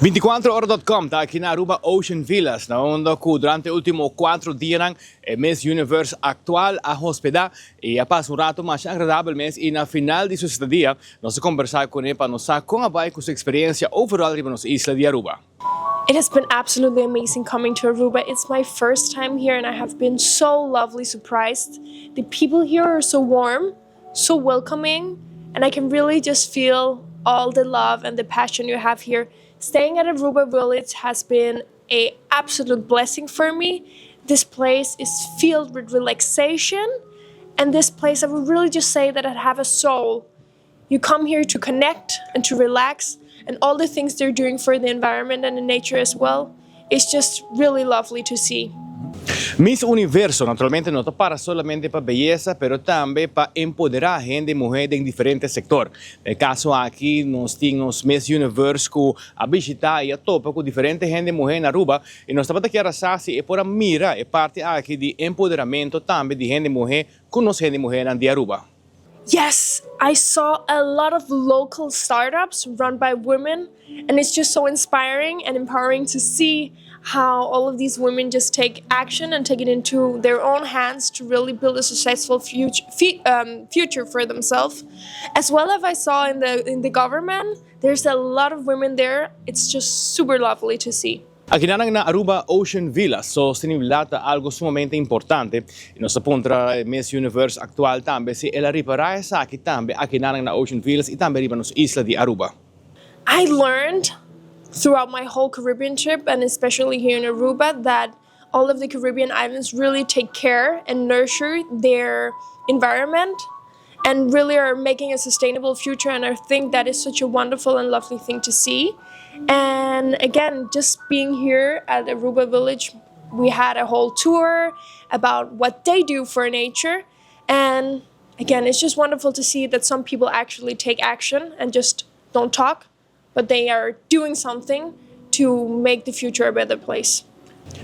24ora.com está aqui na Aruba Ocean Village, na onde durante os últimos 4 dias Miss Universo atual a hospeda e a passar rato mais agradável mês e na final de sua estadia nós conversar com ele para nos saber como vai com sua experiência overall aqui na nossa isla de Aruba. It has been absolutely amazing coming to Aruba. It's my first time here and I have been so lovely surprised. The people here are so warm, so welcoming, and I can really just feel all the love and the passion you have here. Staying at Aruba Village has been an absolute blessing for me. This place is filled with relaxation, and this place I would really just say that it have a soul. You come here to connect and to relax, and all the things they're doing for the environment and the nature as well. It's just really lovely to see. Miss Universo naturalmente não está para solamente para beleza, pero também para empoderar a gente mulher em diferentes setores. No caso aqui nós temos Miss Universo que a visitar e a topa com diferentes gente mulher na Aruba e nós estamos aqui a raçar-se e por mira é parte aqui de empoderamento também de gente mulher com nós gente mulher de Aruba. Yes, I saw a lot of local startups run by women, and it's just so inspiring and empowering to see how all of these women just take action and take it into their own hands to really build a successful future for themselves. As well as I saw in the government, there's a lot of women there. It's just super lovely to see. Aqui na Aruba Ocean Village, sostenibilidade é algo sumamente importante. E nossa pontra Miss Universe atual também se ela reparar essa aqui também aqui na Ocean Village e também riba nos isla de Aruba. I learned throughout my whole Caribbean trip, and especially here in Aruba, that all of the Caribbean islands really take care and nurture their environment and really are making a sustainable future, and I think that is such a wonderful and lovely thing to see. And again, just being here at Aruba Village, we had a whole tour about what they do for nature, and again, it's just wonderful to see that some people actually take action and just don't talk, but they are doing something to make the future a better place.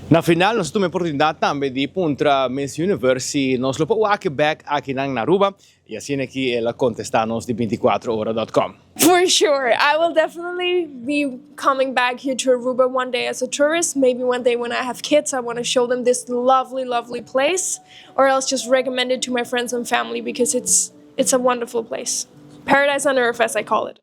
Na final, nós temos a oportunidade também de ir para Miss Universe e nós vamos walk back aqui na Aruba e assim aqui ela contestar-nos de 24ora.com. For sure, I will definitely be coming back here to Aruba one day as a tourist. Maybe one day when I have kids, I want to show them this lovely, lovely place, or else just recommend it to my friends and family because it's a wonderful place. Paradise on earth, as I call it.